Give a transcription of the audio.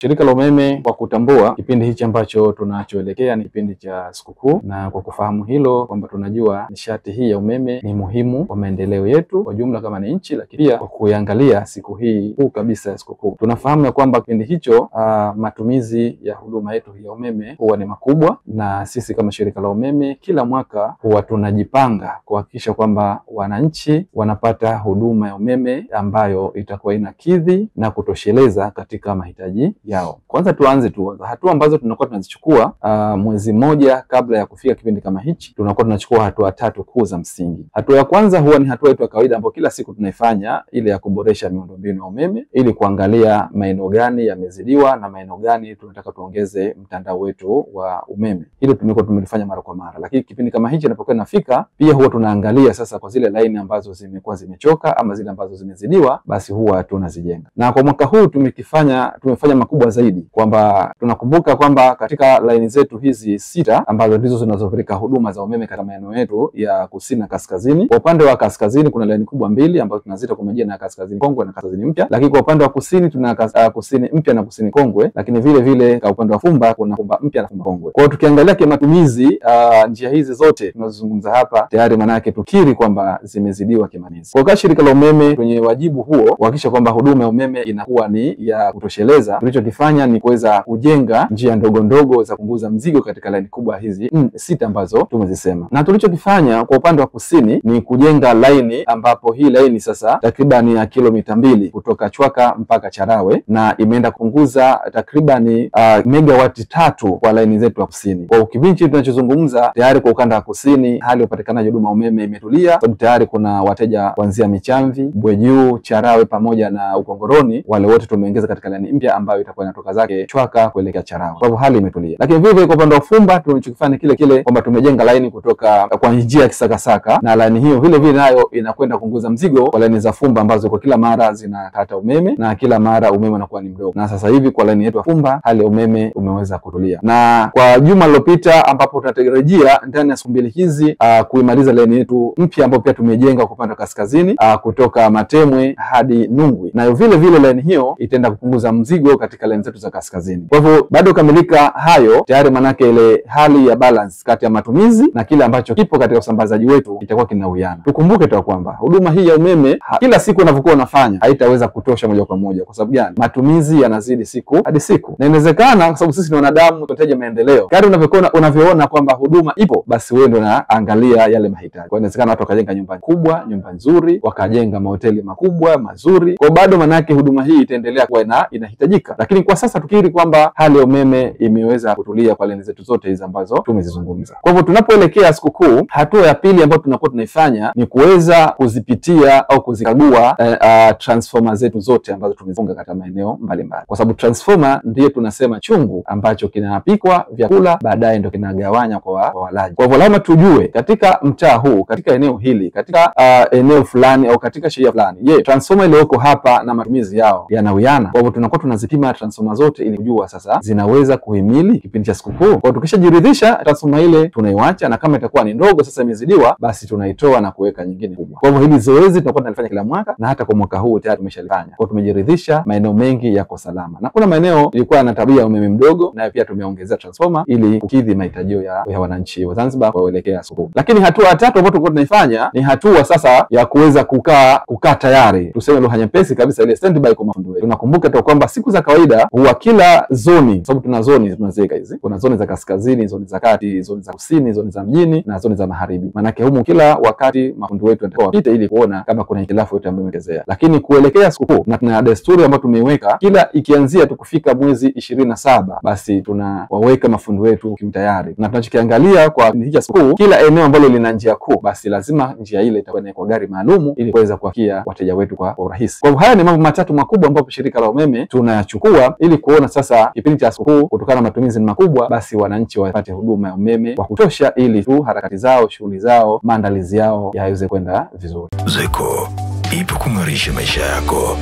Shirika la umeme kwa kutambua kipindi hichi ambacho tunachoelekea ni kipindi cha sikukuu, na kwa kufahamu hilo kwamba tunajua nishati hii ya umeme ni muhimu kwa maendeleo yetu kwa jumla kama ni nchi, lakini pia kwa kuiangalia siku hii kuu kabisa ya sikukuu. Tunafahamu ya kwamba kipindi hicho matumizi ya huduma yetu ya umeme huwa ni makubwa, na sisi kama shirika la umeme kila mwaka huwa tunajipanga kuhakikisha kwamba wananchi wanapata huduma ya umeme ambayo itakuwa inakidhi na kutosheleza katika mahitaji yao. Kwanza tuanze tu hatua ambazo tunakuwa tunazichukua mwezi mmoja kabla ya kufika kipindi kama hichi. Tunakuwa tunachukua hatua 3 kuu za msingi. Hatua ya kwanza huwa ni hatua yetu ya kawaida ambayo kila siku tunaifanya, ile ya kuboresha miundombinu ya umeme ili kuangalia maeneo gani yamezidiwa na maeneo gani tunataka tuongeze mtandao wetu wa umeme. Hilo tumekuwa tumelifanya mara kwa mara, lakini kipindi kama hichi inapokuwa inafika, pia huwa tunaangalia sasa kwa zile line ambazo zimekuwa zimechoka ama zile ambazo zimezidiwa, basi huwa tunazijenga. Na kwa mwaka huu tumefanya makubwa zaidi, kwamba tunakumbuka kwamba katika line zetu hizi 6 ambazo ndizo zinazopeleka huduma za umeme katika maeneo yetu ya kusini na kaskazini. Kwa upande wa kaskazini kuna line kubwa 2 ambazo tunazita kwa majina ya kaskazini kongwe na kaskazini mpya, lakini kwa upande wa kusini tuna kusini mpya na kusini kongwe, lakini vile vile kwa upande wa fumba kuna fumba mpya na fumba kongwe. Kwa hiyo tukiangalia kwa matumizi njia hizi zote tunazozungumza hapa tayari maana yake tukiri kwamba zimezidiwa kimanizi. Kwa shirika la umeme kwenye wajibu huo kuhakikisha kwamba huduma ya umeme inakuwa ni ya kutosheleza, tulichokifanya ni kuweza kujenga njia ndogo ndogo za kupunguza mzigo katika line kubwa hizi 6 ambazo tumezisema. Na tulichokifanya kwa upande wa kusini ni kujenga line ambapo hii line sasa takriban ya kilomita 2 kutoka Chwaka mpaka Charawe, na imeenda kupunguza takriban megawati 3 kwa line zetu ya kusini. Kwa kipindi tunachozungumza tayari kwa ukanda wa kusini hali ya upatikanaji huduma umeme imetulia, sababu tayari kuna wateja kuanzia Michamvi, Bwejuu, Charawe pamoja na Ukongoroni, wale wote tumeongeza katika line mpya ambayo itakuwa inatoka zake Chwaka kuelekea Charawe. Kwa hivyo hali imetulia. Lakini vile vile kwa upande wa Fumba tunachokifanya kile kwamba tumejenga line kutoka kwa njia ya Kisakasaka, na line hiyo vile vile nayo inakwenda kupunguza mzigo kwa line za Fumba ambazo kwa kila mara zinakata umeme na kila mara umeme unakuwa ni mdogo. Na sasa hivi kwa line yetu ya Fumba hali ya umeme umeweza kutulia. Na kwa juma lililopita ambapo tunatarajia ndani ya siku 2 hizi kuimaliza line yetu mpya ambayo pia tumejenga kwa upande wa kaskazini kutoka Matemwe hadi Nungwi. Na vile vile line hiyo itaenda kupunguza mzigo katika line zetu za kaskazini. Kwa hivyo bado kamilika hayo tayari, manake ile hali ya balance kati ya matumizi na kile ambacho kipo katika usambazaji wetu itakuwa kinawiana. Tukumbuke tu kwamba huduma hii ya umeme kila siku unavyokuwa unafanya haitaweza kutosha moja kwa moja. Kwa sababu gani? Matumizi yanazidi siku hadi siku, na inawezekana kwa sababu sisi ni wanadamu tunahitaji maendeleo. Kadri unavyoona kwamba huduma ipo, basi wewe ndio unaangalia yale mahitaji. Kwa inawezekana watu wakajenga nyumba kubwa, nyumba nzuri, wakajenga mahoteli makubwa mazuri. Kwa bado manake huduma hii itaendelea kuwa inahitajika. Lakini kwa sasa tukiri kwamba hali ya umeme imeweza kutulia kwa line zetu zote hizi ambazo tumezizungumza. Kwa hivyo tunapoelekea sikukuu, hatua ya pili ambayo tunakuwa tunaifanya ni kuweza kuzipitia au kuzikagua transformer zetu zote ambazo tumefunga katika maeneo mbalimbali. Kwa sababu transformer ndiye tunasema chungu ambacho kinapikwa vyakula baadaye ndio kinagawanya kwa walaji. Kwa hivyo lazima tujue katika mtaa huu, katika eneo hili, katika eneo fulani au katika shehia fulani, transformer iliyoko hapa na matumizi yao yanawiana. Kwa hivyo tunakuwa tunazipima transformer zote ili kujua sasa zinaweza kuhimili kipindi cha sikukuu. Kwa tukishajiridhisha transformer ile tunaiacha, na kama itakuwa ni ndogo sasa imezidiwa, basi tunaitoa na kuweka nyingine kubwa. Kwa hivyo hili zoezi tunakuwa tunalifanya kila mwaka, na hata kwa mwaka huu tayari tumeshalifanya. Kwa tumejiridhisha maeneo mengi yako salama, na kuna maeneo ilikuwa na tabia ya umeme mdogo, na pia tumeongezea transformer ili kukidhi mahitaji ya wananchi wa Zanzibar kuelekea sikukuu. Lakini hatua ya 3 ambayo tulikuwa tunaifanya ni hatua sasa ya kuweza kukaa tayari, tuseme lugha nyepesi kabisa, ile standby kwa mafundi wetu. Tunakumbuka tu kwamba siku za kawaida huwa kila zoni, sababu tuna zoni tunazeka hizi, kuna zoni za kaskazini, zoni za kati, zoni za kusini, zoni za mjini na zoni za magharibi. Maana yake humu kila wakati mafundi wetu wanatakiwa wapite ili kuona kama kuna hitilafu yote ambayo imeongezea. Lakini kuelekea sikukuu na tuna desturi ambayo tumeiweka, kila ikianzia tukufika mwezi 27 basi tunawaweka mafundi wetu kimtayari. Na tunachokiangalia kwa kipindi cha sikukuu, kila eneo ambalo lina njia kuu basi lazima njia ile itakuwa kwa gari maalum ili kuweza kuwafikia wateja wetu kwa urahisi. Kwa hivyo haya ni mambo 3 makubwa ambayo shirika la umeme tunayachukua ili kuona sasa kipindi cha sikukuu, kutokana na matumizi ni makubwa, basi wananchi wapate huduma ya umeme wa kutosha ili tu harakati zao, shughuli zao, maandalizi yao yaweze kwenda vizuri. ZECO ipo kung'arisha maisha yako.